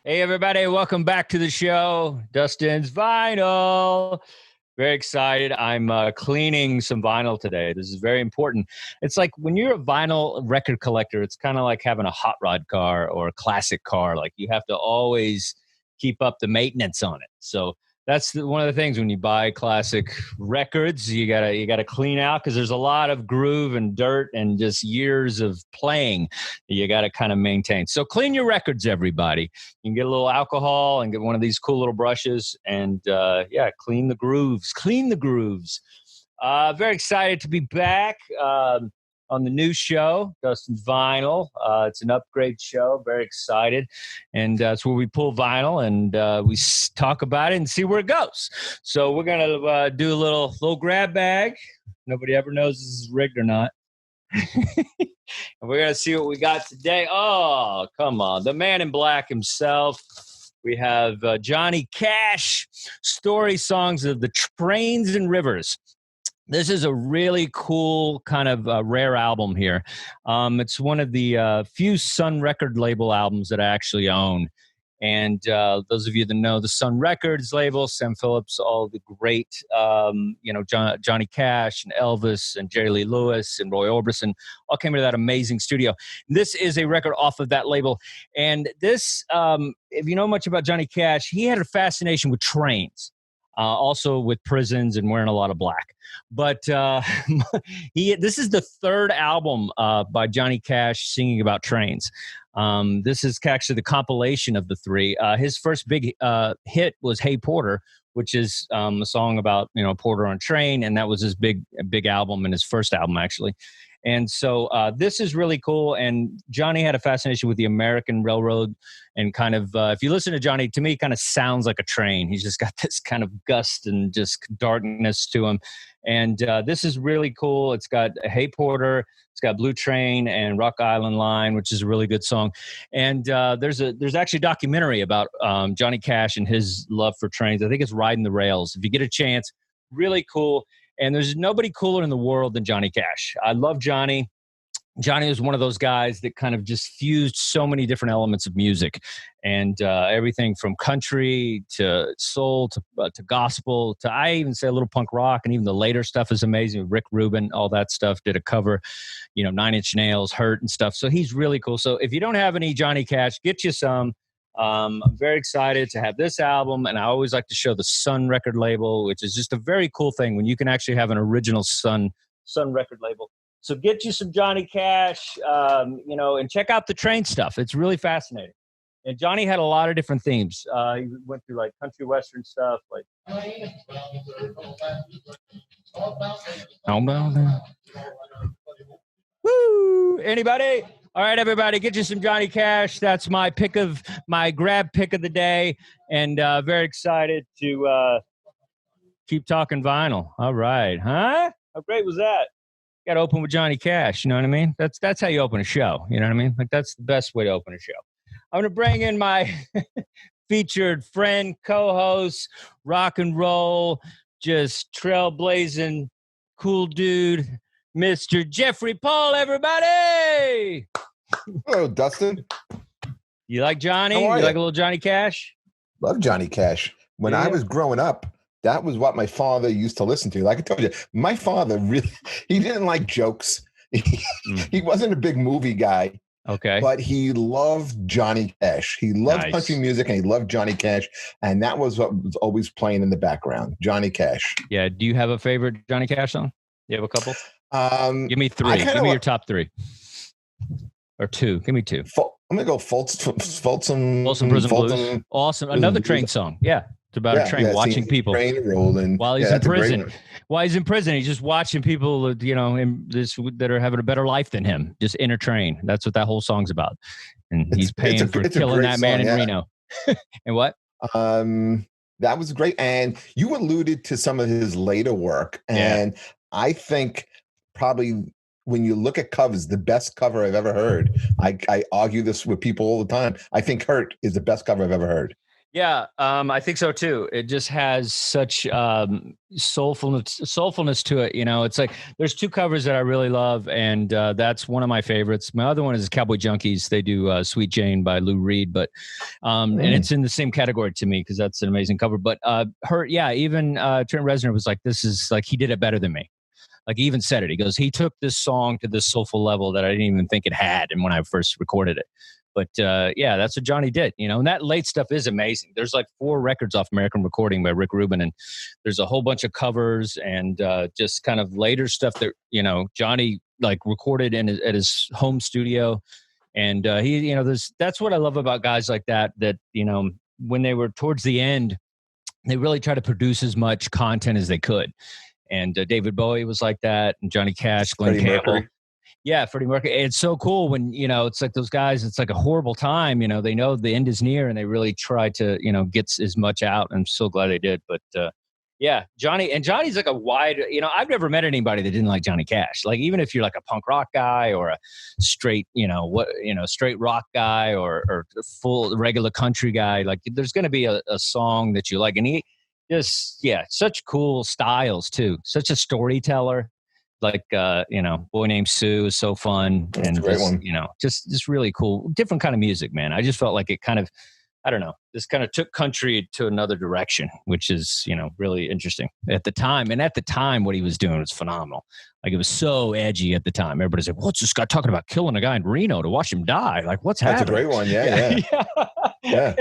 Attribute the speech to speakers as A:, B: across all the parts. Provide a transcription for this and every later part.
A: Hey, everybody. Welcome back to the show. Dustin's Vinyl. Very excited. I'm cleaning some vinyl today. This is very important. It's like when you're a vinyl record collector, it's kind of like having a hot rod car or a classic car. Like you have to always keep up the maintenance on it. So that's one of the things when you buy classic records, you gotta clean out because there's a lot of groove and dirt and just years of playing you gotta kind of maintain. So clean your records, everybody. You can get a little alcohol and get one of these cool little brushes and clean the grooves. Clean the grooves. Very excited to be back. On the new show, Dustin's Vinyl. It's an upgrade show. Very excited. And it's where we pull vinyl and we talk about it and see where it goes. So we're going to do a little grab bag. Nobody ever knows this is rigged or not. And we're going to see what we got today. Oh, come on. The man in black himself. We have Johnny Cash, Story Songs of the Trains and Rivers. This is a really cool kind of rare album here. It's one of the few Sun record label albums that I actually own. And those of you that know the Sun Records label, Sam Phillips, all the great, Johnny Cash and Elvis and Jerry Lee Lewis and Roy Orbison all came into that amazing studio. This is a record off of that label. And this, if you know much about Johnny Cash, he had a fascination with trains. Also with prisons and wearing a lot of black. But this is the third album by Johnny Cash singing about trains. This is actually the compilation of the three. His first big hit was Hey Porter, which is a song about, Porter on a train. And that was his big album and his first album, actually. And so this is really cool. And Johnny had a fascination with the American Railroad and kind of, if you listen to Johnny, to me, it kind of sounds like a train. He's just got this kind of gust and just darkness to him. And this is really cool. It's got Hey Porter, it's got Blue Train and Rock Island Line, which is a really good song. And there's actually a documentary about Johnny Cash and his love for trains. I think it's Riding the Rails. If you get a chance, really cool. And there's nobody cooler in the world than Johnny Cash. I love Johnny. Johnny was one of those guys that kind of just fused so many different elements of music and everything from country to soul to gospel to I even say a little punk rock, and even the later stuff is amazing. Rick Rubin, all that stuff, did a cover, 9 Inch Nails, Hurt and stuff. So he's really cool. So if you don't have any Johnny Cash, get you some. I'm very excited to have this album, and I always like to show the Sun record label, which is just a very cool thing when you can actually have an original Sun record label. So get you some Johnny Cash, and check out the train stuff. It's really fascinating. And Johnny had a lot of different themes. He went through like country western stuff, like. Woo! Anybody? All right, everybody, get you some Johnny Cash. That's my grab pick of the day, and very excited to keep talking vinyl. All right, huh? How great was that? Got to open with Johnny Cash. You know what I mean? That's how you open a show. You know what I mean? Like that's the best way to open a show. I'm gonna bring in my featured friend, co-host, rock and roll, just trailblazing, cool dude, Mr. Jeffrey Paul. Everybody.
B: Hello, Dustin.
A: You like Johnny? You like a little Johnny Cash?
B: Love Johnny Cash. When I was growing up, that was what my father used to listen to. Like I told you, my father he didn't like jokes. He wasn't a big movie guy.
A: Okay.
B: But he loved Johnny Cash. He loved country music, and he loved Johnny Cash. And that was what was always playing in the background, Johnny Cash.
A: Yeah. Do you have a favorite Johnny Cash song? You have a couple? Give me three. Give me your top three. Or two. Give me two.
B: I'm going to go Folsom
A: Prison Blues. Awesome. Another train song. Yeah. It's about a train watching people.
B: Train rolling.
A: While he's in prison. While he's in prison, he's just watching people, that are having a better life than him, just in a train. That's what that whole song's about. And he's paying for killing that man in Reno. And what?
B: That was great. And you alluded to some of his later work. And I think probably when you look at covers, the best cover I've ever heard, I argue this with people all the time. I think Hurt is the best cover I've ever heard.
A: Yeah, I think so too. It just has such soulfulness to it. You know, it's like there's two covers that I really love, and that's one of my favorites. My other one is Cowboy Junkies. They do "Sweet Jane" by Lou Reed, but and it's in the same category to me because that's an amazing cover. But even Trent Reznor was like, "This is like he did it better than me." Like he even said it. He goes, he took this song to this soulful level that I didn't even think it had, and when I first recorded it. But yeah, that's what Johnny did, you know. And that late stuff is amazing. There's like 4 records off American Recording by Rick Rubin, and there's a whole bunch of covers and just kind of later stuff that Johnny like recorded at his home studio. And he, that's what I love about guys like that. That when they were towards the end, they really try to produce as much content as they could. And David Bowie was like that, and Johnny Cash, Glenn
B: Freddie
A: Campbell.
B: Mercury.
A: Yeah, Freddie Mercury. It's so cool when, it's like those guys, it's like a horrible time, they know the end is near and they really try to, get as much out. I'm so glad they did. But yeah, Johnny's like a wide, I've never met anybody that didn't like Johnny Cash. Like, even if you're like a punk rock guy or a straight, straight rock guy or full regular country guy, like there's going to be a song that you like. And he just, such cool styles too. Such a storyteller. Like Boy Named Sue is so fun.
B: That's
A: and
B: a great
A: just,
B: one.
A: Just really cool, different kind of music, man. I just felt like it kind of, I don't know, this kind of took country to another direction, which is, really interesting at the time. And at the time, what he was doing was phenomenal. Like, it was so edgy at the time. Everybody's like, what's this guy talking about killing a guy in Reno to watch him die? Like, what's happening?
B: That's a great one. Yeah.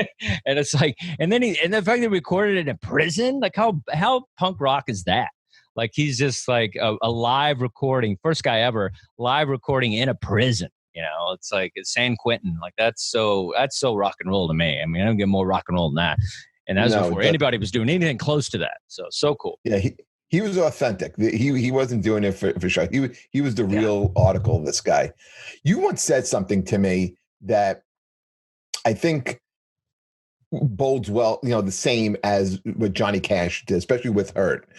A: And it's like, and the fact that he recorded it in prison, like how punk rock is that? Like, he's just like a live recording, first guy ever live recording in a prison. It's like it's San Quentin. Like, that's so rock and roll to me. I mean, I don't get more rock and roll than that. And that's before anybody was doing anything close to that. So cool.
B: Yeah, he was authentic. He wasn't doing it for show. He was the real article, this guy. You once said something to me that I think bodes well, the same as what Johnny Cash did, especially with Hurt.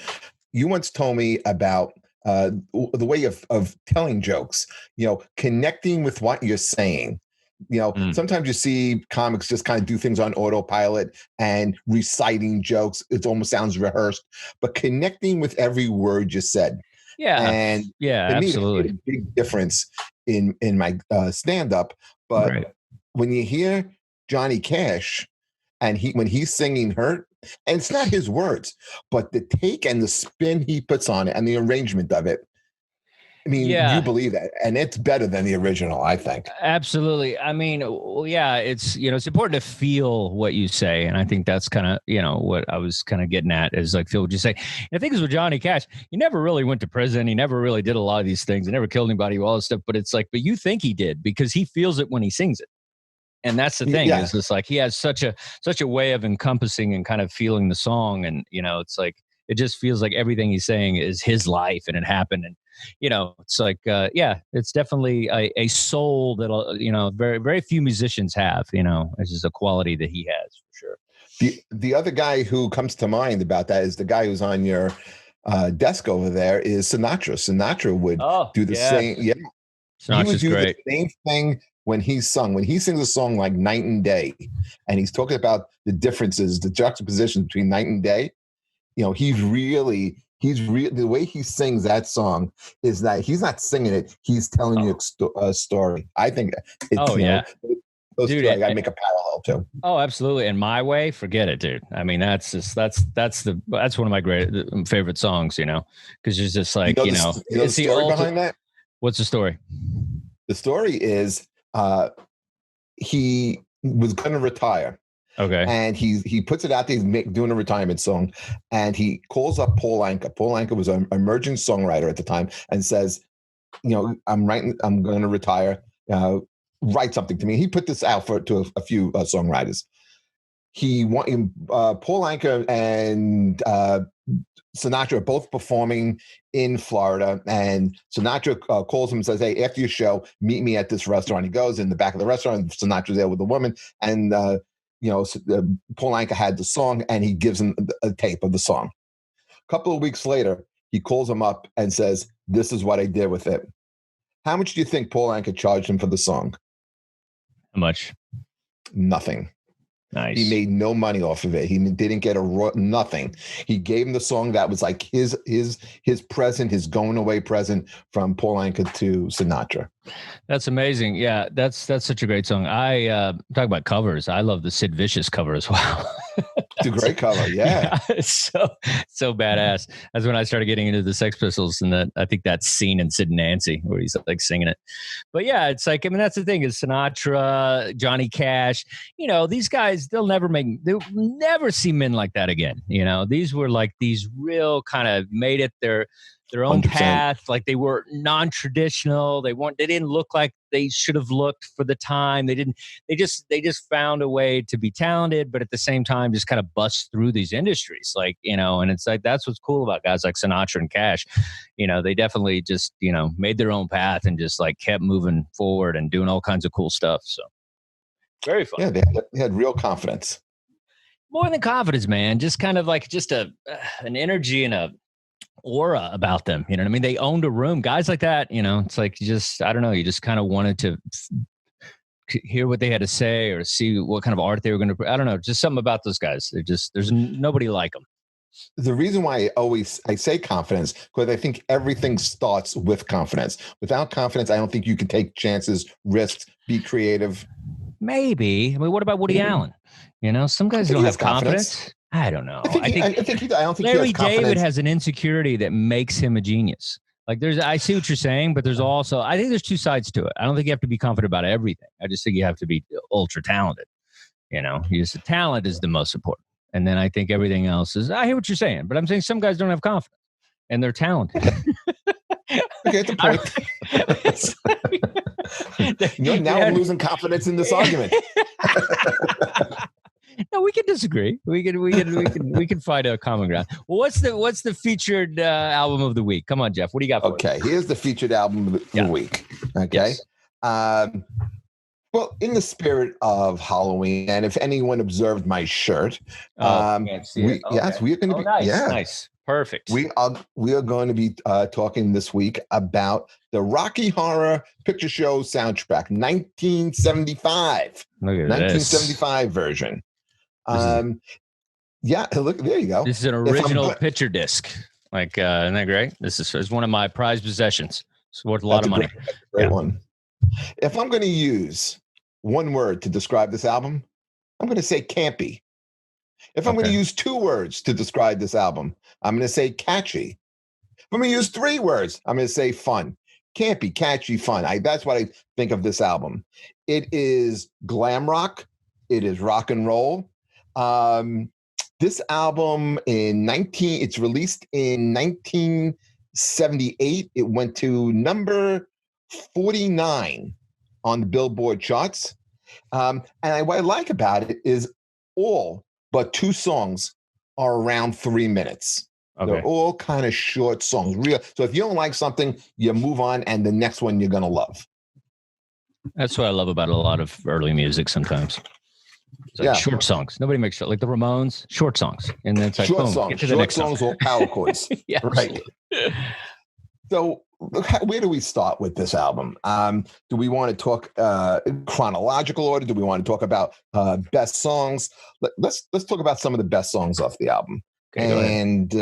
B: You once told me about the way of telling jokes, connecting with what you're saying. Sometimes you see comics just kind of do things on autopilot and reciting jokes. It almost sounds rehearsed, but connecting with every word you said.
A: Yeah.
B: And
A: yeah,
B: to me,
A: absolutely.
B: it made a big difference in my stand-up. But when you hear Johnny Cash and when he's singing Hurt, and it's not his words, but the take and the spin he puts on it and the arrangement of it. I mean, you believe that, and it's better than the original, I think.
A: Absolutely. I mean, it's it's important to feel what you say, and I think that's kind of what I was kind of getting at is like feel what you say. And the thing is with Johnny Cash, he never really went to prison. He never really did a lot of these things. He never killed anybody, all this stuff. But it's like, but you think he did because he feels it when he sings it. And that's the thing is just like he has such a way of encompassing and kind of feeling the song. And, it's like, it just feels like everything he's saying is his life and it happened. And, it's like, it's definitely a soul that, very, very few musicians have, it's just a quality that he has for
B: sure. The other guy who comes to mind about that is the guy who's on your desk over there is Sinatra. Sinatra would do the same. Yeah.
A: Sinatra's
B: he would do
A: great.
B: The same thing when he sings a song like Night and Day, and he's talking about the differences, the juxtaposition between night and day. He's really the way he sings that song is that he's not singing it, he's telling you a story. I think it's, those
A: dude,
B: two I make a parallel to.
A: Oh, absolutely. And My Way, forget it, dude. I mean, that's one of my great favorite songs, because it's just like,
B: the story behind that.
A: What's the story?
B: The story is he was going to retire.
A: Okay.
B: And he puts it out there, he's doing a retirement song, and he calls up Paul Anka. Paul Anka was an emerging songwriter at the time and says, I'm going to retire. Write something to me. He put this out to a few songwriters. Paul Anka and Sinatra are both performing in Florida, and Sinatra calls him and says, "Hey, after your show, meet me at this restaurant." He goes in the back of the restaurant. Sinatra's there with a woman, and Paul Anka had the song, and he gives him a tape of the song. A couple of weeks later, he calls him up and says, "This is what I did with it." How much do you think Paul Anka charged him for the song?
A: How much?
B: Nothing.
A: Nice.
B: He made no money off of it. He didn't get nothing. He gave him the song that was like his present, his going away present from Paul Anka to Sinatra.
A: That's amazing. Yeah, that's such a great song. I talk about covers. I love the Sid Vicious cover as well.
B: It's a great cover. Yeah.
A: It's so badass. That's when I started getting into the Sex Pistols, and I think that scene in Sid and Nancy where he's like singing it. But yeah, it's like, I mean, that's the thing is Sinatra, Johnny Cash, these guys, they'll never see men like that again. These were like these real kind of made it their own
B: 100%.
A: path. Like they were non-traditional. They didn't look like they should have looked for the time. They just found a way to be talented, but at the same time, just kind of bust through these industries. Like, and it's like, that's what's cool about guys like Sinatra and Cash. They definitely just, made their own path and just like kept moving forward and doing all kinds of cool stuff. So very fun.
B: Yeah. They had real confidence.
A: More than confidence, man. Just kind of like an energy and a aura about them. You know what I mean? They owned a room. Guys like that, it's like I don't know, you just kind of wanted to hear what they had to say or see what kind of art they were going to. I don't know, just something about those guys. There's nobody like them.
B: The reason why I say confidence, because I think everything starts with confidence. Without confidence, I don't think you can take chances, risks, be creative.
A: Maybe. I mean, what about Woody Allen? Some guys don't have confidence. I don't know. I don't think Larry David has an insecurity that makes him a genius. Like I see what you're saying, but there's also, I think there's two sides to it. I don't think you have to be confident about everything. I just think you have to be ultra talented. The talent is the most important. And then I think everything else is, I hear what you're saying, but I'm saying some guys don't have confidence and they're talented.
B: Okay, that's a point. Now I'm losing confidence in this argument.
A: No, we can disagree. We can find a common ground. Well, what's the featured album of the week? Come on, Jeff. What do you got for
B: us? Here's the featured album of the week. Okay.
A: Yes.
B: Well, in the spirit of Halloween, and if anyone observed my shirt,
A: yes, we're going
B: to be
A: nice. Perfect.
B: We are going to be talking this week about the Rocky Horror Picture Show soundtrack, 1975.
A: Look at
B: 1975 version. Look, there you go.
A: This is an original picture disc. Like, isn't that great? This is one of my prized possessions. It's worth a lot of money.
B: Great one. If I'm going to use one word to describe this album, I'm going to say campy. If I'm going to use two words to describe this album, I'm going to say catchy. If I'm going to use three words, I'm going to say fun. Campy, catchy, fun. That's what I think of this album. It is glam rock. It is rock and roll. This album it's released in 1978. It went to number 49 on the Billboard charts. What I like about it is all but two songs are around 3 minutes. Okay. They're all kind of short songs. So if you don't like something, you move on, and the next one you're going to love.
A: That's what I love about a lot of early music sometimes. It's like short songs. Nobody makes short, like the Ramones, short songs. And then it's like,
B: short
A: boom,
B: songs.
A: Get to the
B: short
A: next
B: songs
A: song.
B: or power chords.
A: Yeah,
B: right. So where do we start with this album? Do we want to talk chronological order? Do we want to talk about best songs? Let's talk about some of the best songs off the album. Okay, and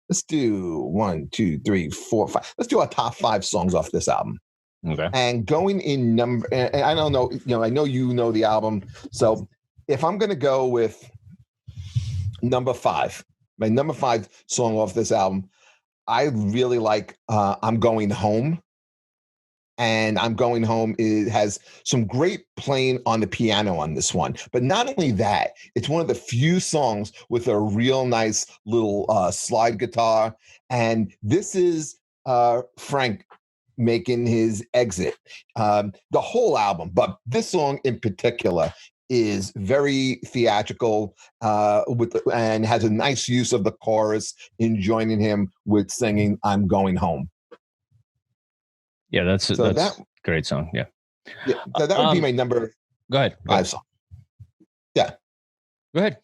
B: let's do 1, 2, 3, 4, 5. Let's do our top 5 songs off this album.
A: Okay.
B: And going in number, and I don't know, I know you know the album. So if I'm going to go with number 5, my number 5 song off this album, I really like I'm Going Home. And I'm Going Home, it has some great playing on the piano on this one. But not only that, it's one of the few songs with a real nice little slide guitar. And this is Frank making his exit. The whole album, but this song in particular is very theatrical and has a nice use of the chorus in joining him with singing I'm Going Home.
A: Yeah, that's a great song. Yeah.
B: So that would be my number.
A: Go ahead.
B: 5 song. Yeah.
A: Go ahead.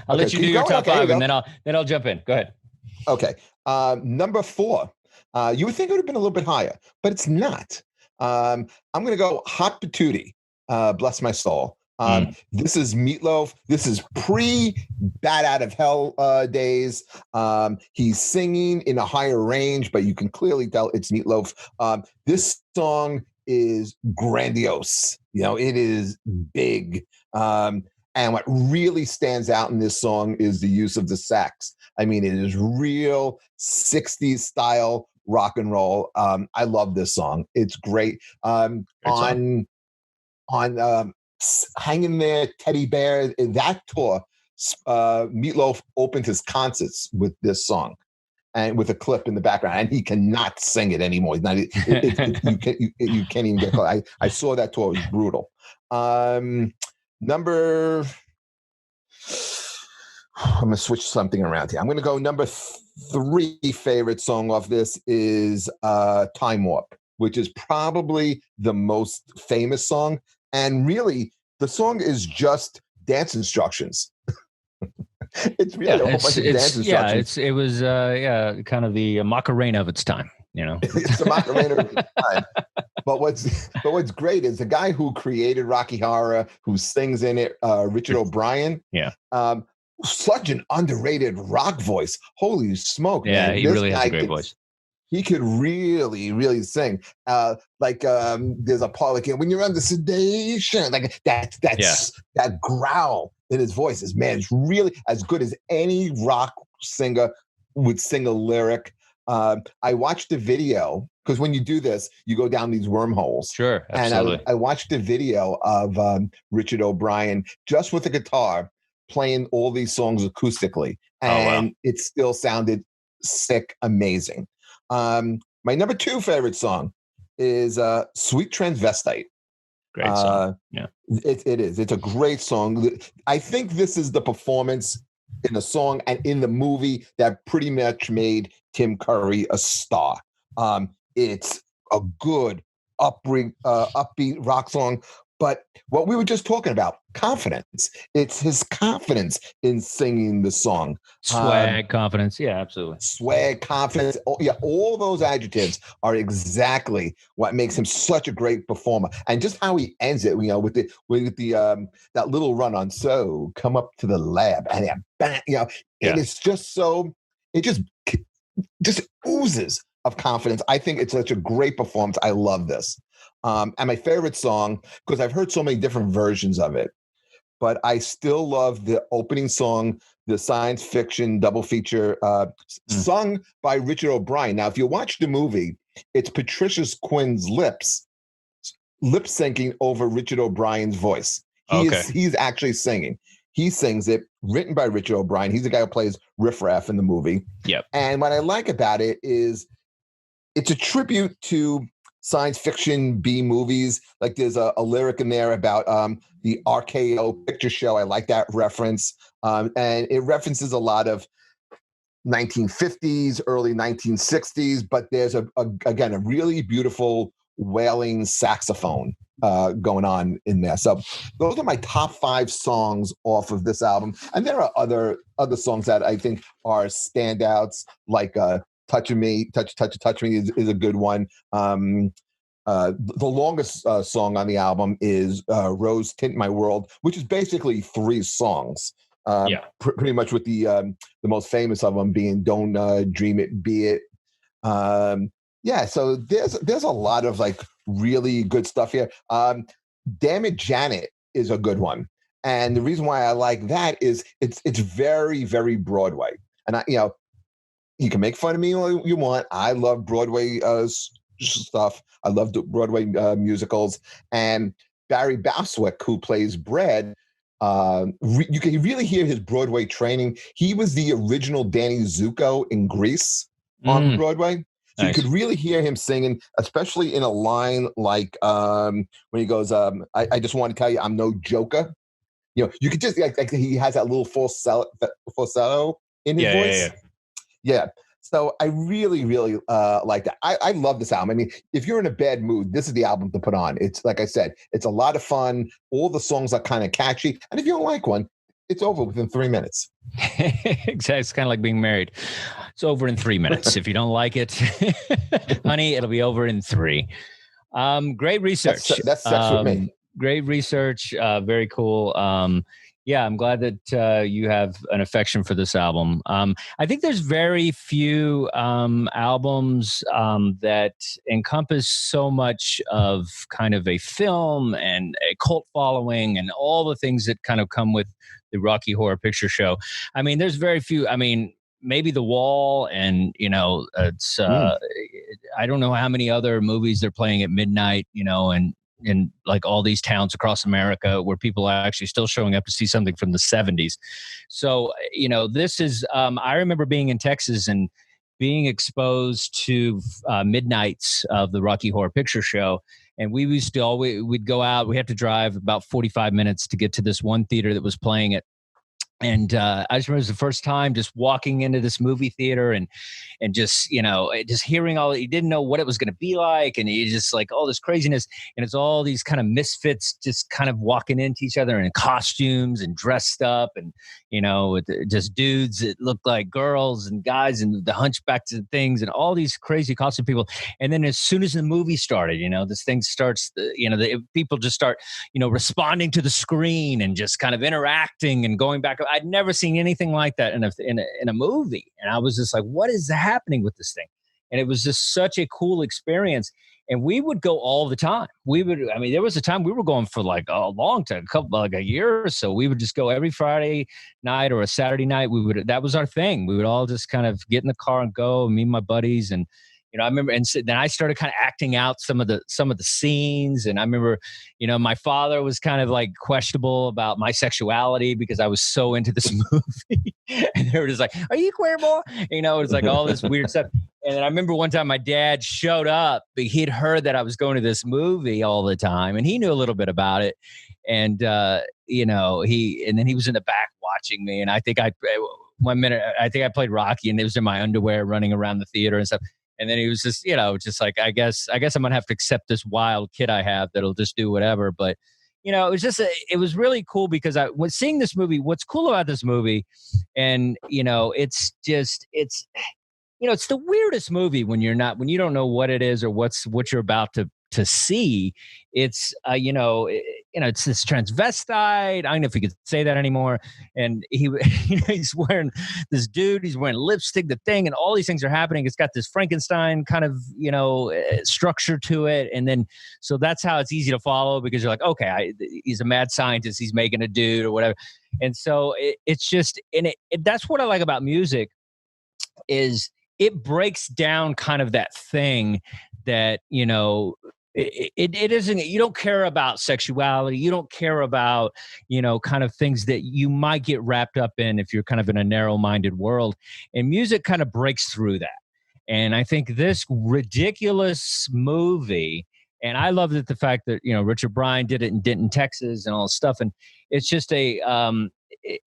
A: I'll let you do your top 5 and then I'll jump in. Go ahead.
B: Okay. Number 4. You would think it would have been a little bit higher, but it's not. I'm going to go Hot Patootie, Bless My Soul. This is Meatloaf. This is pre Bat Out of Hell days. He's singing in a higher range, but you can clearly tell it's Meatloaf. This song is grandiose. It is big. And what really stands out in this song is the use of the sax. I mean, it is real 60s style rock and roll. I love this song. It's great. On Hang in There, Teddy Bear, that tour, Meatloaf opened his concerts with this song and with a clip in the background, and he cannot sing it anymore. You can't even get close. I saw that tour. It was brutal. I'm going to switch something around here. I'm going to go number 3 favorite song off this is Time Warp, which is probably the most famous song. And really, the song is just dance instructions. It's really a whole bunch of dance instructions.
A: It was kind of the Macarena of its time.
B: It's the Macarena of its time. But what's great is the guy who created Rocky Horror, who sings in it, Richard O'Brien.
A: Yeah.
B: Such an underrated rock voice. Holy smoke!
A: Yeah,
B: man.
A: He really has a great voice.
B: He could really, really sing. There's a part like when you're under sedation, like that growl in his voice is, man, it's really as good as any rock singer would sing a lyric. I watched the video because when you do this, you go down these wormholes.
A: Sure, absolutely.
B: And I watched the video of Richard O'Brien just with the guitar playing all these songs acoustically, and it still sounded sick, amazing. My number 2 favorite song is Sweet Transvestite.
A: Great song. Yeah.
B: It is. It's a great song. I think this is the performance in the song and in the movie that pretty much made Tim Curry a star. It's a good upbeat rock song. But what we were just talking about, confidence. It's his confidence in singing the song.
A: Swag, confidence. Yeah, absolutely.
B: Swag, confidence. All those adjectives are exactly what makes him such a great performer. And just how he ends it, with the that little run on. So come up to the lab, and bang, and it's just so. It just oozes of confidence. I think it's such a great performance. I love this. And my favorite song, because I've heard so many different versions of it, but I still love the opening song, the science fiction double feature, sung by Richard O'Brien. Now, if you watch the movie, it's Patricia Quinn's lip syncing over Richard O'Brien's voice. He's actually singing. He sings it, written by Richard O'Brien. He's the guy who plays Riff Raff in the movie.
A: Yep. And
B: what I like about it is it's a tribute to science fiction B movies. Like there's a lyric in there about the RKO picture show. I like that reference. And it references a lot of 1950s, early 1960s, but there's again, a really beautiful wailing saxophone going on in there. So those are my top 5 songs off of this album. And there are other songs that I think are standouts, like Touch Me is a good one. The longest song on the album is Rose Tint My World, which is basically 3 songs. Pretty much with the most famous of them being Don't Dream It, Be It. So there's a lot of like really good stuff here. Damn It, Janet is a good one. And the reason why I like that is it's very, very Broadway. And you can make fun of me all you want. I love Broadway stuff. I love the Broadway musicals. And Barry Bostwick, who plays Brad, you can really hear his Broadway training. He was the original Danny Zuko in Grease on Broadway. So nice. You could really hear him singing, especially in a line like when he goes, I just want to tell you I'm no joker. You could just, like he has that little falsetto in his voice. Yeah. So I really, really like that. I love this album. I mean, if you're in a bad mood, this is the album to put on. It's like I said, it's a lot of fun. All the songs are kind of catchy. And if you don't like one, it's over within 3 minutes.
A: Exactly. It's kind of like being married. It's over in 3 minutes. If you don't like it, honey, it'll be over in 3. Great research.
B: That's sex with me.
A: great research. Very cool. Yeah, I'm glad that you have an affection for this album. I think there's very few albums that encompass so much of kind of a film and a cult following and all the things that kind of come with the Rocky Horror Picture Show. I mean, there's very few. I mean, maybe The Wall, and it's I don't know how many other movies they're playing at midnight, and in like all these towns across America where people are actually still showing up to see something from the 70s. So, this is, I remember being in Texas and being exposed to midnights of the Rocky Horror Picture Show. And we used to we'd go out, we had to drive about 45 minutes to get to this one theater that was playing it. And I just remember it was the first time just walking into this movie theater and just, just hearing all, you didn't know what it was going to be like. And you just like all this craziness. And it's all these kind of misfits just kind of walking into each other in costumes and dressed up and, with just dudes that looked like girls and guys and the hunchbacks and things and all these crazy costume people. And then as soon as the movie started, this thing starts, the people just start, responding to the screen and just kind of interacting and going back. I'd never seen anything like that in a movie. And I was just like, what is happening with this thing? And it was just such a cool experience. And we would go all the time. There was a time we were going for like a long time, like a year or so. We would just go every Friday night or a Saturday night. That was our thing. We would all just kind of get in the car and go, me and my buddies. And, I remember, and so then I started kind of acting out some of the scenes. And I remember, my father was kind of like questionable about my sexuality because I was so into this movie. And they were just like, "Are you queer, boy?" It's like all this weird stuff. And then I remember one time my dad showed up, but he'd heard that I was going to this movie all the time, and he knew a little bit about it. And and then he was in the back watching me. And I think I played Rocky, and it was in my underwear running around the theater and stuff. And then he was just, just like, I guess I'm going to have to accept this wild kid I have that'll just do whatever. But, it was really cool because I was seeing this movie. What's cool about this movie, and, it's the weirdest movie when you don't know what it is or what you're about to see. It's it's this transvestite. I don't know if you could say that anymore. And he's wearing this dude. He's wearing lipstick, the thing, and all these things are happening. It's got this Frankenstein kind of structure to it, and then so that's how it's easy to follow because you're like, okay, he's a mad scientist. He's making a dude or whatever. And so it's just that's what I like about music is it breaks down kind of that thing that it isn't, you don't care about sexuality, you don't care about kind of things that you might get wrapped up in if you're kind of in a narrow-minded world, and music kind of breaks through that. And I think this ridiculous movie, and I love the fact that Richard Bryan did it in Denton, Texas, and all this stuff, and it's just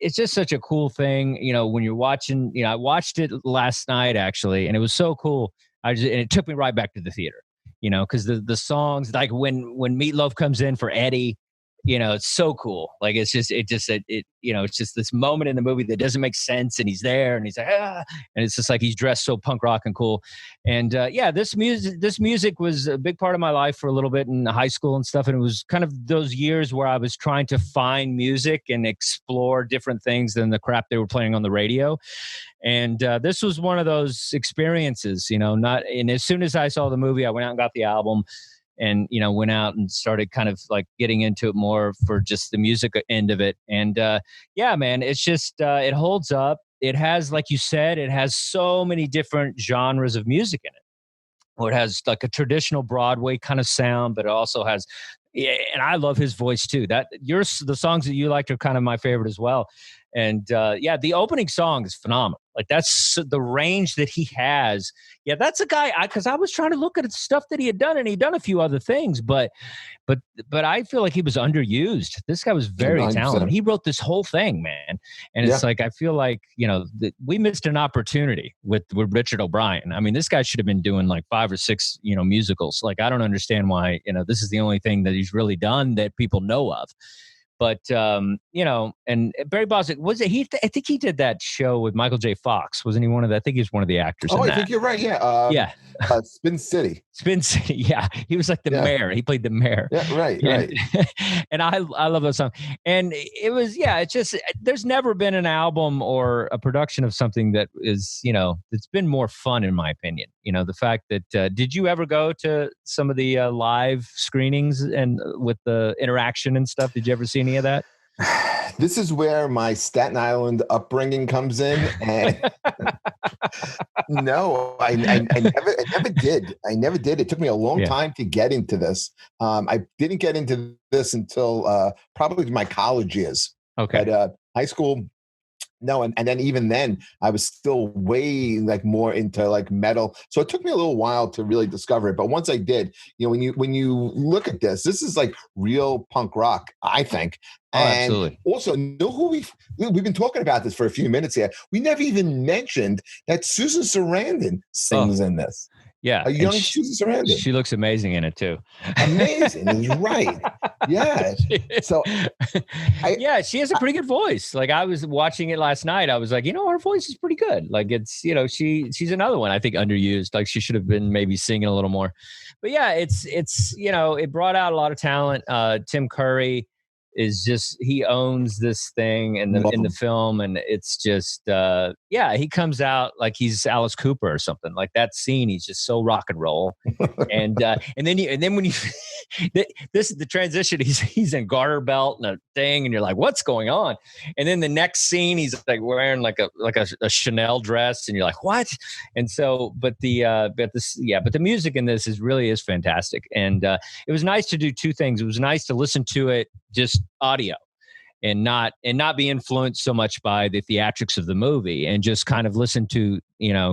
A: it's just such a cool thing, when you're watching. I watched it last night actually, and it was so cool. And it took me right back to the theater, because the songs, like when Meatloaf comes in for Eddie, it's so cool. Like it's just this moment in the movie that doesn't make sense, and he's there, and he's like, and it's just like he's dressed so punk rock and cool. And this music was a big part of my life for a little bit in high school and stuff. And it was kind of those years where I was trying to find music and explore different things than the crap they were playing on the radio. And this was one of those experiences, and as soon as I saw the movie, I went out and got the album. And, went out and started kind of like getting into it more for just the music end of it. And man, it's just, it holds up. It has, like you said, it has so many different genres of music in it. Or it has like a traditional Broadway kind of sound, but it also has, and I love his voice too. The songs that you liked are kind of my favorite as well. And the opening song is phenomenal. Like that's the range that he has. Yeah, that's a guy. Because I was trying to look at the stuff that he had done, and he'd done a few other things, but I feel like he was underused. This guy was very
B: 100%.
A: talented. He wrote this whole thing, man. And it's like I feel like we missed an opportunity with Richard O'Brien. I mean, this guy should have been doing like 5 or 6 musicals. Like I don't understand why this is the only thing that he's really done that people know of. But you know, and Barry Bostwick was it? I think he did that show with Michael J. Fox, wasn't he? I think he was one of the actors.
B: Oh,
A: in
B: I
A: that.
B: think you're right. Yeah.
A: Yeah.
B: Spin City.
A: Spin City. Yeah, he was like the mayor. He played the mayor.
B: Yeah. Right.
A: And,
B: Right.
A: and I love that song. And it was it's just there's never been an album or a production of something that is it's been more fun in my opinion. The fact that did you ever go to some of the live screenings and with the interaction and stuff? Did you ever see any of that?
B: This is where my Staten Island upbringing comes in, and no, I never did. I never did. It took me a long time to get into this. I didn't get into this until probably my college years.
A: Okay,
B: but high school. No, and then even then, I was still way more into metal. So it took me a little while to really discover it. But once I did, when you look at this is real punk rock, I think.
A: Oh,
B: and
A: absolutely.
B: Also, know who we've been talking about this for a few minutes here. We never even mentioned that Susan Sarandon sings in this.
A: Yeah,
B: a young Susan Sarandon.
A: She looks amazing in it too.
B: Amazing, is right. Yeah. So,
A: she has a pretty good voice. Like I was watching it last night, I was like, her voice is pretty good. Like it's, she's another one I think underused. Like she should have been maybe singing a little more. But yeah, it's it brought out a lot of talent. Tim Curry is just he owns this thing in the film, and it's just he comes out like he's Alice Cooper or something. Like that scene, he's just so rock and roll. and then when you this is the transition, he's in garter belt and a thing, and you're like, what's going on? And then the next scene, he's like wearing like a Chanel dress, and you're like, what? And so, but the music in this is fantastic, and it was nice to do two things. It was nice to listen to it just audio and not be influenced so much by the theatrics of the movie, and just kind of listen to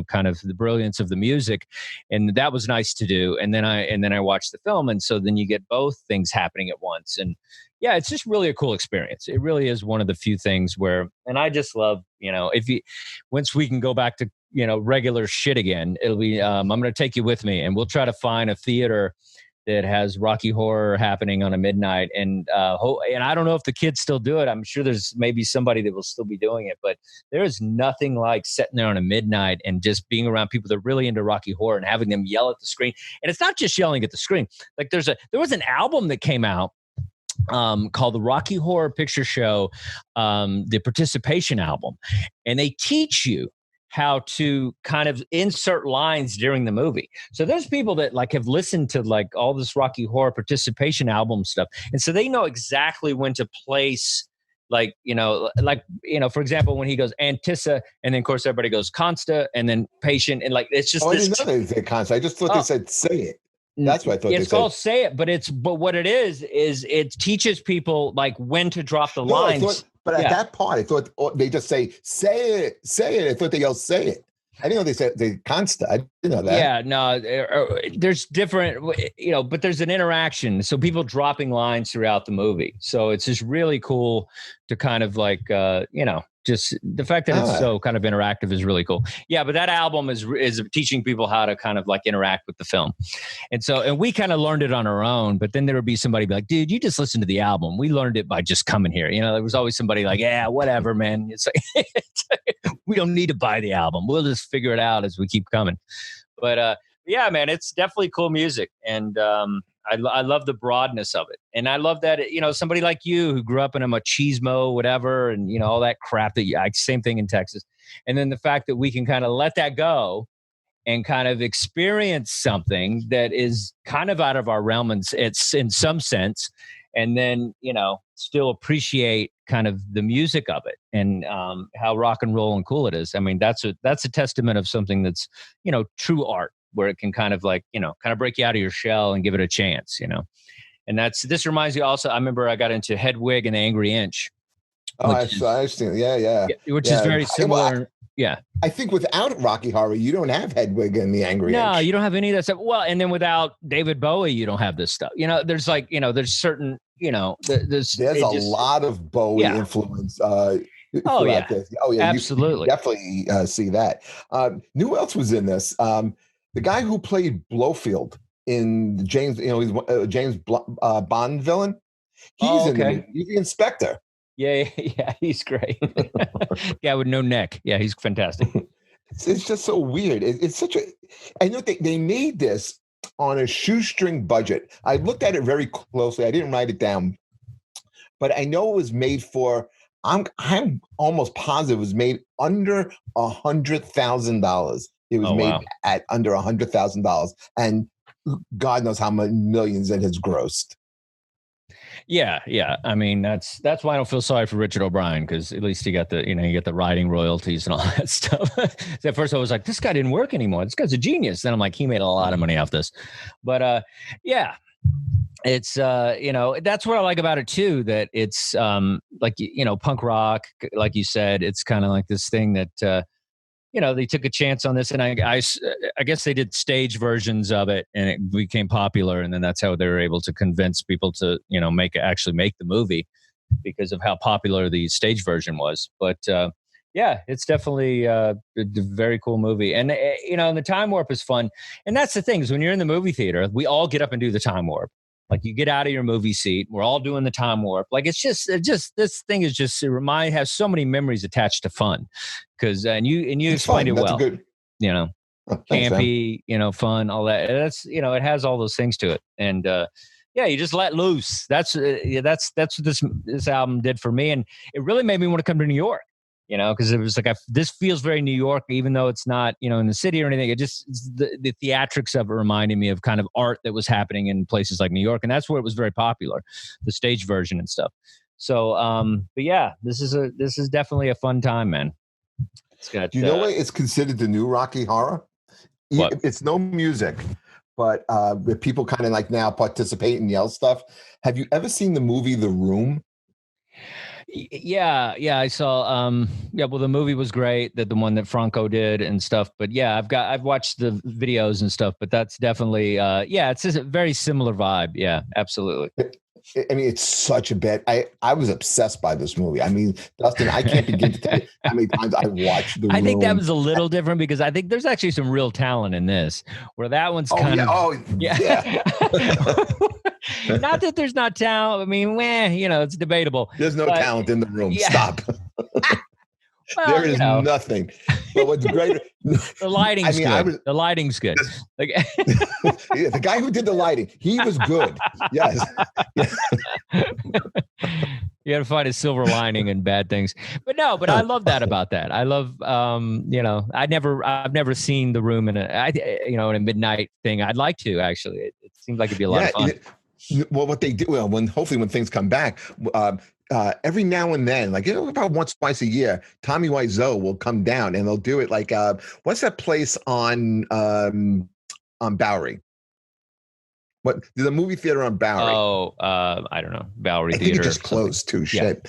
A: kind of the brilliance of the music, and that was nice to do. And then I watched the film, and so then you get both things happening at once. And yeah, it's just really a cool experience. It really is one of the few things where, and I just love once we can go back to regular shit again, it'll be I'm going to take you with me, and we'll try to find a theater that has Rocky Horror happening on a midnight. And I don't know if the kids still do it. I'm sure there's maybe somebody that will still be doing it, but there is nothing like sitting there on a midnight and just being around people that are really into Rocky Horror and having them yell at the screen. And it's not just yelling at the screen. Like there was an album that came out called the Rocky Horror Picture Show, the Participation album. And they teach you how to kind of insert lines during the movie. So there's people that have listened to all this Rocky Horror Participation album stuff. And so they know exactly when to place, for example, when he goes Antissa, and then of course everybody goes Consta, and then Patient. And it's just,
B: I didn't know they said Consta. I just thought they said say it. That's what I thought
A: it's called say it, but what it is it teaches people when to drop the lines.
B: But at that part, I thought they just say it. I thought they yell say it. I didn't know they said they Consta. I didn't know that.
A: Yeah, no, there's different, but there's an interaction. So people dropping lines throughout the movie. So it's just really cool to kind of just the fact that it's so kind of interactive is really cool. Yeah, but that album is teaching people how to kind of interact with the film. And we kind of learned it on our own, but then there would be somebody be like, dude, you just listen to the album. We learned it by just coming here. There was always somebody like, yeah, whatever, man. It's like we don't need to buy the album. We'll just figure it out as we keep coming. But yeah, man, it's definitely cool music. And I love the broadness of it. And I love that, somebody like you who grew up in a machismo, whatever, and, all that crap same thing in Texas. And then the fact that we can kind of let that go and kind of experience something that is kind of out of our realm, and it's in some sense, and then, still appreciate kind of the music of it and how rock and roll and cool it is. I mean, that's a testament of something that's, true art, where it can kind of break you out of your shell and give it a chance, And this reminds me also, I remember I got into Hedwig and the Angry Inch.
B: I've seen it. Yeah.
A: Which is very similar. Yeah.
B: I think without Rocky Horror, you don't have Hedwig and the Angry Inch.
A: No, you don't have any of that stuff. Well, and then without David Bowie, you don't have this stuff. There's there's certain, there's
B: a lot of Bowie influence.
A: Oh yeah. Absolutely.
B: You definitely see that. Who else was in this? The guy who played Blofeld in James, he's James Bond villain. He's in the
A: okay.
B: movie. He's the inspector.
A: Yeah, yeah, he's great. Yeah, with no neck. Yeah, he's fantastic.
B: It's just so weird. It's such a. I know they made this on a shoestring budget. I looked at it very closely. I didn't write it down, but I know it was made for. I'm almost positive it was made under $100,000. It was made at under $100,000, and God knows how many millions it has grossed.
A: Yeah, yeah. I mean, that's why I don't feel sorry for Richard O'Brien, because at least you got the writing royalties and all that stuff. So at first I was like, this guy didn't work anymore. This guy's a genius. Then I'm like, he made a lot of money off this. But yeah, it's that's what I like about it too. That it's like punk rock, like you said. It's kind of like this thing that they took a chance on this, and I guess they did stage versions of it, and it became popular, and then that's how they were able to convince people to make the movie, because of how popular the stage version was. But yeah, it's definitely a very cool movie, and and the time warp is fun, and that's the thing is when you're in the movie theater, we all get up and do the time warp. Like you get out of your movie seat, we're all doing the time warp. Like it's just this thing is just has so many memories attached to fun, because and you explained it well.
B: Good.
A: Campy, fun, all that. That's it has all those things to it, and yeah, you just let loose. That's what this album did for me, and it really made me want to come to New York. Because it was like this feels very New York, even though it's not, in the city or anything. It just the theatrics of it reminded me of kind of art that was happening in places like New York, and that's where it was very popular, the stage version and stuff. So, but yeah, this is definitely a fun time, man. It's got.
B: Do you know why it's considered the new Rocky Horror?
A: What?
B: It's no music, but people kind of like now participate and yell stuff. Have you ever seen the movie The Room?
A: Yeah, I saw. Well, the movie was great, the one that Franco did and stuff. But yeah, I've watched the videos and stuff. But that's definitely, it's just a very similar vibe. Yeah, absolutely.
B: I mean, it's such a bad. I was obsessed by this movie. I mean, Dustin, I can't begin to tell you how many times I watched The Room.
A: I think that was a little different because I think there's actually some real talent in this, where that one's kind of.
B: Oh, yeah.
A: Not that there's not talent. I mean, it's debatable.
B: There's no talent in The Room. Yeah. Stop.
A: Well,
B: there is nothing. But what's great?
A: The lighting's good. The lighting's good. Like,
B: yeah, the guy who did the lighting, he was good. Yes.
A: You got to find a silver lining in bad things. But I love that about that. I love, I've never seen The Room in a midnight thing. I'd like to actually. It seems like it'd be a lot of fun.
B: Well, what they do, when things come back, every now and then, like about once, twice a year, Tommy Wiseau will come down and they'll do it. Like, what's that place on Bowery? What the movie theater on Bowery?
A: Oh, I don't know. Bowery
B: I
A: Theater.
B: think it just closed too. Shit.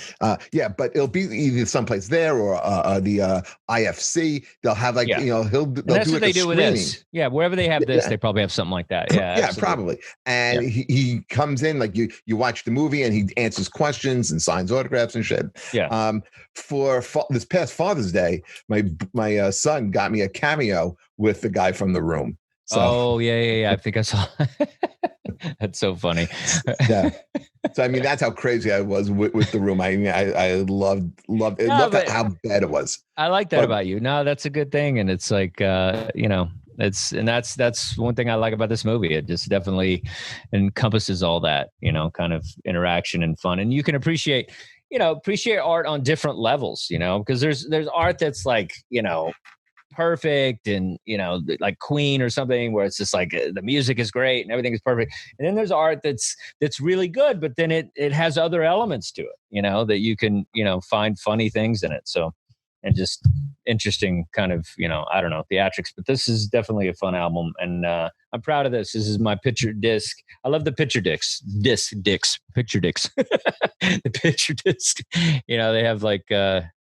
B: Yeah, but it'll be either someplace there or the IFC. They'll have like they'll
A: that's
B: do
A: what
B: like
A: they
B: a
A: do
B: screening.
A: with this. Yeah, wherever they have this, they probably have something like that. Yeah,
B: yeah, probably. And he comes in like you watch the movie and he answers questions and signs autographs and shit.
A: Yeah.
B: For this past Father's Day, my son got me a cameo with the guy from The Room. So,
A: yeah. I think I saw. That's so funny.
B: Yeah. So I mean, that's how crazy I was with The Room. I mean, I loved it. Loved how bad it was.
A: I like that about you. No, that's a good thing, and it's like that's one thing I like about this movie. It just definitely encompasses all that, kind of interaction and fun, and you can appreciate art on different levels, because there's art that's like perfect and like Queen or something, where it's just like the music is great and everything is perfect, and then there's art that's really good, but then it has other elements to it, that you can find funny things in it, so and just interesting kind of I don't know, theatrics. But this is definitely a fun album, and I'm proud of this. This is my picture disc. I love the picture discs. Picture discs. The picture disc. They have like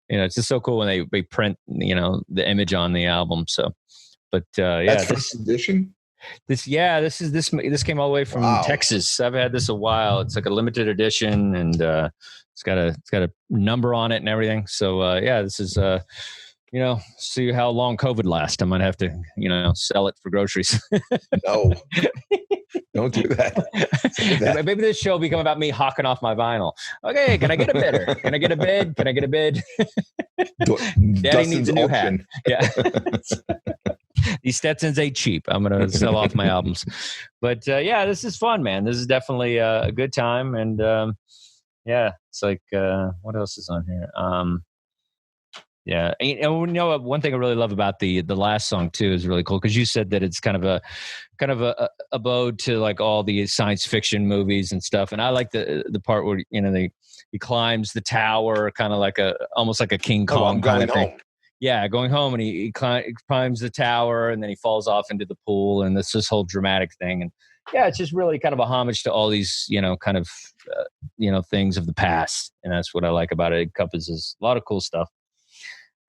A: it's just so cool when they print the image on the album. So, but
B: that's first edition.
A: This came all the way from Texas. I've had this a while. It's like a limited edition, and it's got a number on it and everything. So this is see how long COVID lasts. I might have to sell it for groceries.
B: No. Don't do that. Say that.
A: Maybe this show will become about me hawking off my vinyl. Okay, can I get a bidder? Can I get a bid? Can I get a bid? Daddy
B: Dustin's
A: needs a new hat.
B: auction.
A: Yeah. These Stetsons ain't cheap. I'm going to sell off my albums. But yeah, this is fun, man. This is definitely a good time. And yeah, it's like, what else is on here? Yeah. And you know, one thing I really love about the last song too is really cool, because you said that it's kind of a ode to like all the science fiction movies and stuff. And I like the part where, you know, he climbs the tower, kind of like almost like a King Kong kind of thing. Yeah, going home, and he climbs the tower, and then he falls off into the pool, and it's this whole dramatic thing. And yeah, it's just really kind of a homage to all these, you know, kind of, you know, things of the past. And that's what I like about it. It encompasses a lot of cool stuff.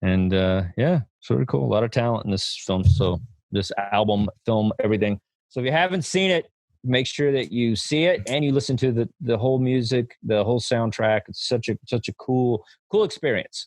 A: And yeah, sort of cool. A lot of talent in this film. So this album, film, everything. So if you haven't seen it, make sure that you see it and you listen to the whole music, the whole soundtrack. It's such a cool experience.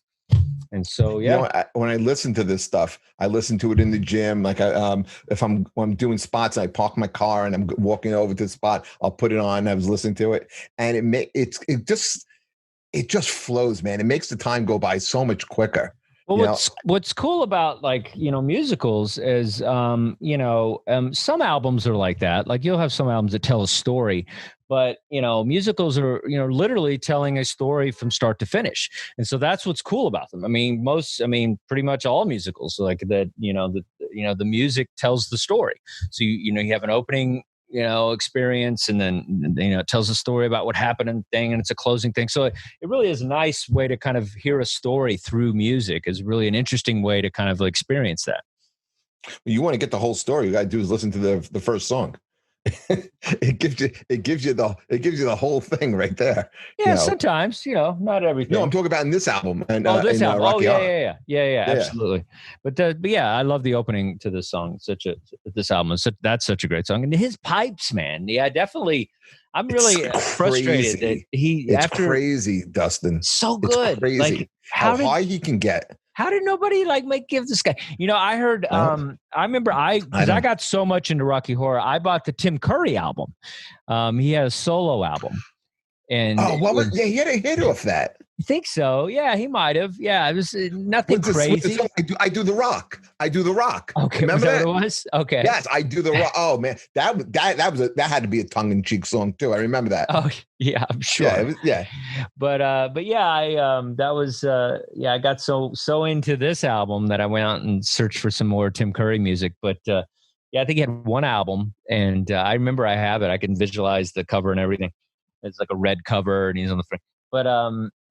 A: And so, yeah.
B: You know, when I listen to this stuff, I listen to it in the gym. Like, if I'm doing spots, and I park my car and I'm walking over to the spot, I'll put it on. I was listening to it, and it just flows, man. It makes the time go by so much quicker.
A: Well, what's cool about, like, you know, musicals is, you know, some albums are like that. Like, you'll have some albums that tell a story, but, you know, musicals are, you know, literally telling a story from start to finish. And so that's what's cool about them. I mean, pretty much all musicals, like that, the music tells the story. So, you know, you have an opening, you know, experience, and then, you know, it tells a story about what happened and it's a closing thing. So it really is a nice way to kind of hear a story through music. Is really an interesting way to kind of experience that.
B: You want to get the whole story, you got to do is listen to the first song. it gives you the whole thing right there.
A: Yeah, you know? Sometimes, you know, not everything.
B: No, I'm talking about in this album. And
A: this album.
B: Rocky
A: Yeah, absolutely. But yeah, I love the opening to this song. This album. That's such a great song, and his pipes, man. Yeah, definitely. I'm really frustrated that
B: It's crazy, Dustin.
A: So good.
B: It's crazy.
A: Like,
B: how high he can get.
A: How did nobody give this guy? You know, I heard. I remember I got so much into Rocky Horror. I bought the Tim Curry album. He had a solo album, and
B: he had a hit off that.
A: You think so? Yeah, he might have. Yeah, it was nothing crazy.
B: I do the rock.
A: Okay,
B: remember that?
A: What it was? Okay.
B: Yes, I do the rock. Oh man, that had to be a tongue-in-cheek song too. I remember that.
A: Oh yeah, I'm sure.
B: Yeah.
A: But yeah, I got so into this album that I went out and searched for some more Tim Curry music. But yeah, I think he had one album, and I remember I have it. I can visualize the cover and everything. It's like a red cover, and he's on the front. But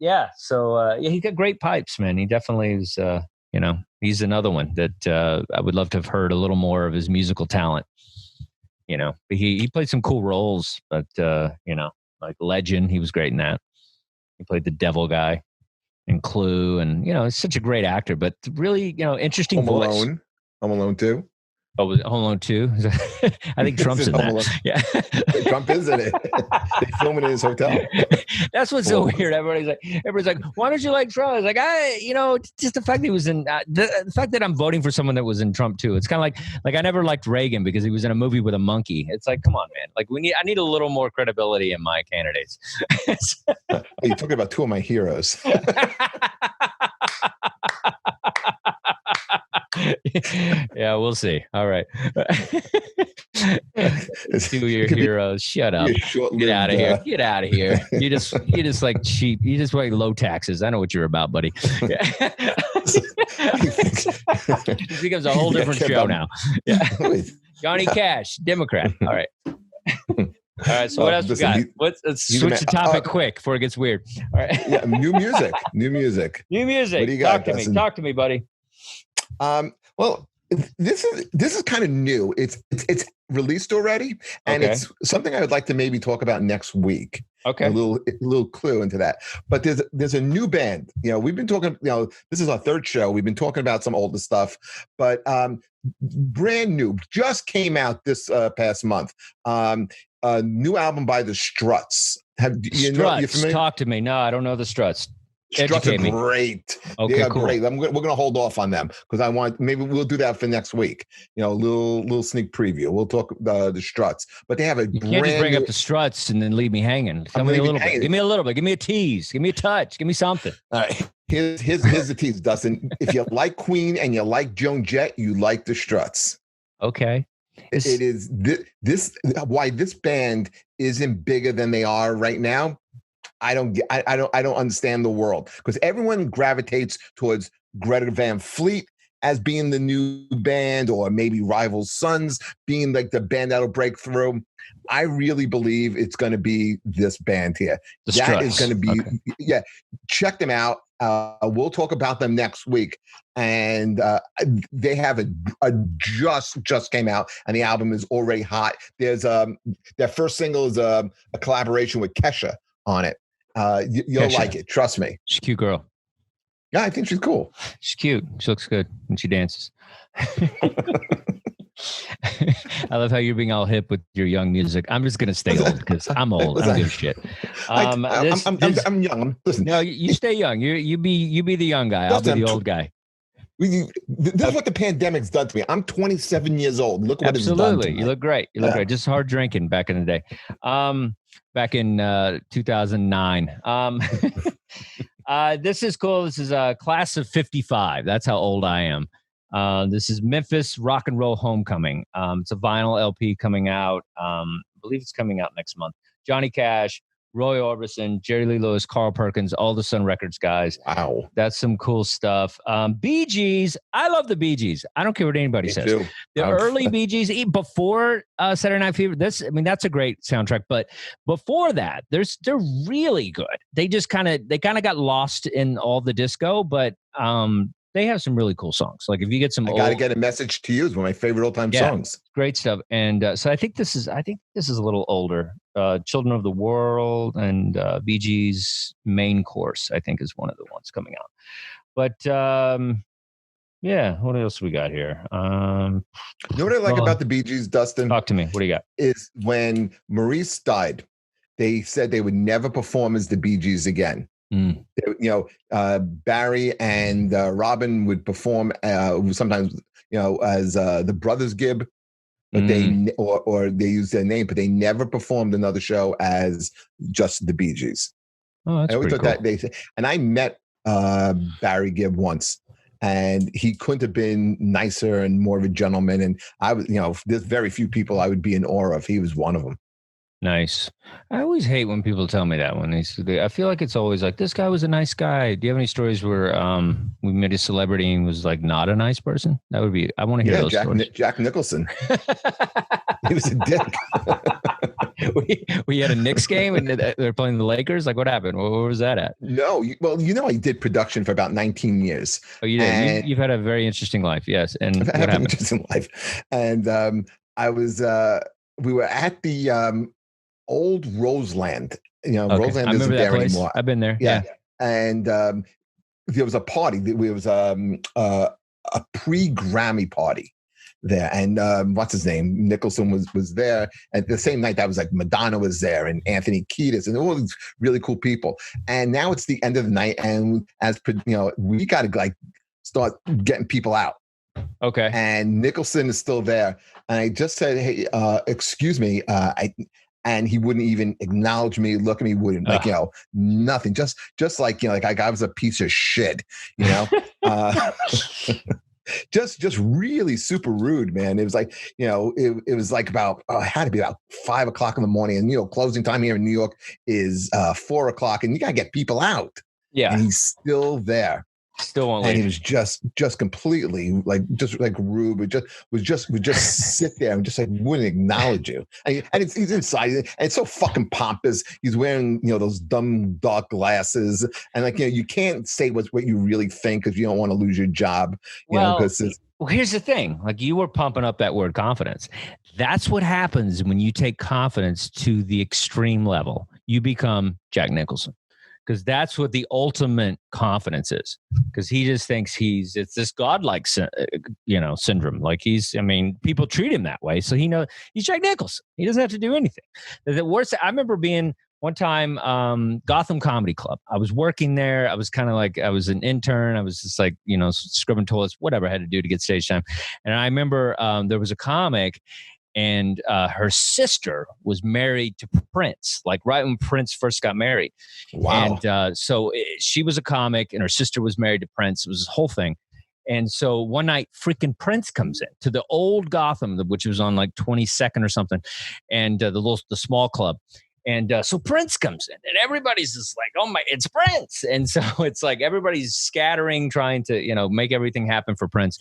A: yeah, so yeah, he's got great pipes, man. He definitely is. You know, he's another one that I would love to have heard a little more of his musical talent. You know, but he played some cool roles, but you know, like Legend, he was great in that. He played the devil guy in Clue, and you know, he's such a great actor. But really, you know, interesting voice.
B: Home Alone 2.
A: Oh, was it Home Alone 2? I think Trump's in that. Yeah.
B: Trump is in it. They film it in his hotel.
A: That's what's so weird. Everybody's like, why don't you like Trump? I was like, you know, just the fact that he was in, the fact that I'm voting for someone that was in Trump too. It's kind of like I never liked Reagan because he was in a movie with a monkey. It's like, come on, man. Like I need a little more credibility in my candidates.
B: You're talking about two of my heroes.
A: Yeah, we'll see. All right. Two of your heroes. Shut up. Get out of here. Get out of here. You just like cheap. You just like low taxes. I know what you're about, buddy. It becomes a whole different show now. Yeah. Johnny Cash, Democrat. All right. All right. So what else we got? Let's switch the topic quick before it gets weird. All right.
B: Yeah. New music.
A: What do you got? Talk to me, buddy.
B: Well, this is kind of new. It's released already, and it's something I would like to maybe talk about next week.
A: Okay,
B: a little clue into that. But there's a new band. You know, we've been talking. You know, this is our third show. We've been talking about some older stuff, but brand new, just came out this past month. A new album by the Struts.
A: Struts. Talk to me. No, I don't know the Struts.
B: Struts are
A: Educate me.
B: great.
A: Okay,
B: They are
A: cool.
B: great. We're going to hold off on them because maybe we'll do that for next week. A little sneak preview. We'll talk the Struts, but they have a
A: You can't just
B: brand
A: bring
B: new.
A: up the Struts and then leave me hanging. Tell
B: I'm
A: me a
B: leaving
A: little bit.
B: hanging.
A: Give me a little bit. Give me a tease. Give me a touch. Give me something.
B: All right. Here's the tease, Dustin. If you like Queen and you like Joan Jett, you like the Struts.
A: Okay.
B: It is this why this band isn't bigger than they are right now. I don't understand the world because everyone gravitates towards Greta Van Fleet as being the new band, or maybe Rival Sons being like the band that'll break through. I really believe it's going to be this band here.
A: The
B: That
A: Struts.
B: is going to be,
A: Okay.
B: check them out. We'll talk about them next week. And they have a just came out, and the album is already hot. There's their first single is a collaboration with Kesha on it. You'll
A: Kesha.
B: like it. Trust me.
A: She's a cute girl.
B: Yeah, I think she's cool.
A: She's cute. She looks good when she dances. I love how you're being all hip with your young music. I'm just gonna stay old because I'm old. I don't give a shit.
B: I'm young. Listen,
A: no, you stay young. You be the young guy. I'll be the old guy.
B: This is what the pandemic's done to me. I'm 27 years old. Look what it's done to me.
A: You look great. You look great. Just hard drinking back in the day. Back in 2009. This is cool. This is a class of 55. That's how old I am. This is Memphis Rock and Roll Homecoming. It's a vinyl LP coming out. I believe it's coming out next month. Johnny Cash, Roy Orbison, Jerry Lee Lewis, Carl Perkins, all the Sun Records guys.
B: Wow.
A: That's some cool stuff. Bee Gees. I love the Bee Gees. I don't care what anybody says.
B: Too.
A: The early Bee Gees, before Saturday Night Fever, that's a great soundtrack. But before that, they're really good. They kind of got lost in all the disco, but they have some really cool songs. Like if you get some,
B: I got to get a message to you. It's one of my favorite all-time songs.
A: Great stuff. And so I think this is a little older. Children of the World and Bee Gees Main Course, I think, is one of the ones coming out. But what else we got here?
B: You know what I like about the Bee Gees, Dustin?
A: Talk to me. What do you got?
B: Is when Maurice died, they said they would never perform as the Bee Gees again. Barry and Robin would perform sometimes, as the Brothers Gibb, but they used their name, but they never performed another show as just the Bee Gees.
A: Oh, that's pretty cool.
B: And I met Barry Gibb once, and he couldn't have been nicer and more of a gentleman. And I was, there's very few people I would be in awe of. He was one of them.
A: Nice. I always hate when people tell me that I feel like it's always like, this guy was a nice guy. Do you have any stories where we met a celebrity and was like not a nice person? I want to hear those stories.
B: Jack Nicholson. He was a dick.
A: we had a Knicks game and they're playing the Lakers. Like, what happened? Where was that at?
B: No, I did production for about 19 years.
A: Oh, you did. You've had a very interesting life. Yes. And what happened?
B: An interesting life. And I was. We were at the old Roseland. Roseland isn't there anymore.
A: I've been there.
B: Yeah. And there was a party. There was a pre-Grammy party there, and what's his name? Nicholson was there. And the same night, that was like Madonna was there, and Anthony Kiedis, and all these really cool people. And now it's the end of the night, and we got to start getting people out.
A: Okay.
B: And Nicholson is still there, and I just said, "Hey, excuse me," and he wouldn't even acknowledge me, look at me, wouldn't nothing. Just like I was a piece of shit, just really super rude, man. It was like, it was like about, it had to be about 5 o'clock in the morning. And, closing time here in New York is 4 o'clock, and you got to get people out. Yeah. And he's still there.
A: Still won't leave.
B: And he was just completely just rude. Would just sit there and just wouldn't acknowledge you. And he's inside, and it's so fucking pompous. He's wearing those dumb dark glasses, and you can't say what you really think because you don't want to lose your job.
A: Well, here's the thing: you were pumping up that word confidence. That's what happens when you take confidence to the extreme level. You become Jack Nicholson. Because that's what the ultimate confidence is. Because he just thinks it's this godlike, syndrome. People treat him that way. So he knows he's Jack Nicholson. He doesn't have to do anything. The worst, I remember being one time, Gotham Comedy Club. I was working there. I was kind of like, I was an intern. I was just like, scrubbing toilets, whatever I had to do to get stage time. And I remember there was a comic, and her sister was married to Prince, like right when Prince first got married.
B: Wow.
A: And so she was a comic, and her sister was married to Prince. It was this whole thing. And so one night, freaking Prince comes in to the old Gotham, which was on like 22nd or something, and the small club. And so Prince comes in, and everybody's just like, "Oh my, it's Prince!" And so it's like everybody's scattering, trying to make everything happen for Prince.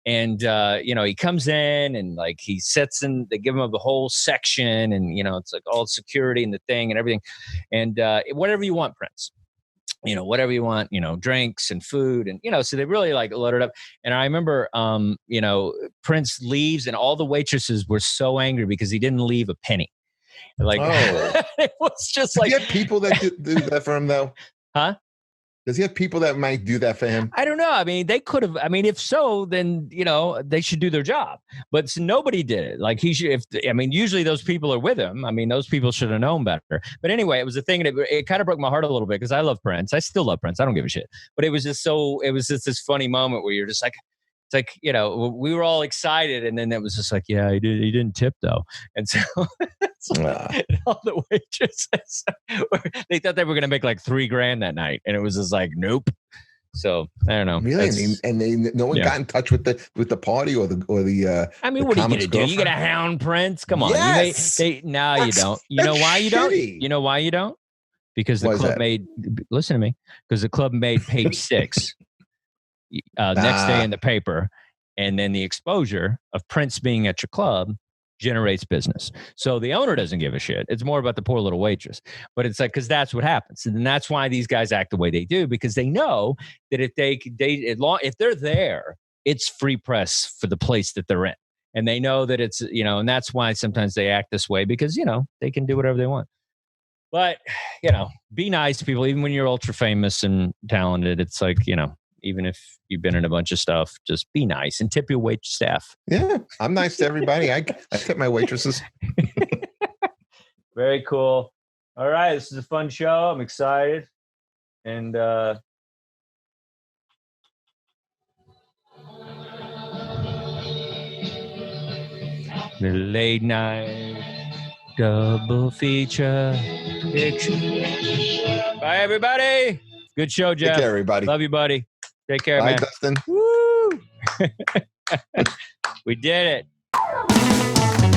A: And he comes in, and like he sits in. They give him the whole section, and it's like all security and the thing and everything, and whatever you want, Prince. Whatever you want, drinks and food. And, so they really like loaded up. And I remember, Prince leaves, and all the waitresses were so angry because he didn't leave a penny. Like, it was just
B: Does
A: like,
B: he have people that do that for him though?
A: Huh?
B: Does he have people that might do that for him?
A: I don't know. I mean, they could have. I mean, if so, then they should do their job. But nobody did it. Like he should. Usually those people are with him. I mean, those people should have known better. But anyway, it was a thing, and it kind of broke my heart a little bit because I love Prince. I still love Prince. I don't give a shit. But it was just this funny moment where you're just like, it's like, we were all excited, and then it was just like, yeah, he didn't tip though, and so. All the waitresses, they thought they were going to make like $3,000 that night, and it was just like, nope. So I don't know.
B: Really, no one got in touch with the party or the.
A: I mean, what are you going to do? You going to hound Prince? Come on.
B: Yes.
A: No, you don't. You know why you don't? You know why you don't? Because the club listen to me. Because the club made page 6 next day in the paper, and then the exposure of Prince being at your club generates business. So the owner doesn't give a shit. It's more about the poor little waitress. But it's like, because that's what happens. And that's why these guys act the way they do, because they know that if they're there, it's free press for the place that they're in. And they know that it's, and that's why sometimes they act this way, because, they can do whatever they want. But, be nice to people, even when you're ultra famous and talented. It's like, even if you've been in a bunch of stuff, just be nice and tip your wait staff.
B: Yeah, I'm nice to everybody. I tip my waitresses.
A: Very cool. All right, this is a fun show. I'm excited. And the late night double feature. Bye, everybody. Good show, Jeff.
B: Take care, everybody.
A: Love you, buddy. Take care,
B: Bye,
A: man.
B: Dustin.
A: Woo! We did it.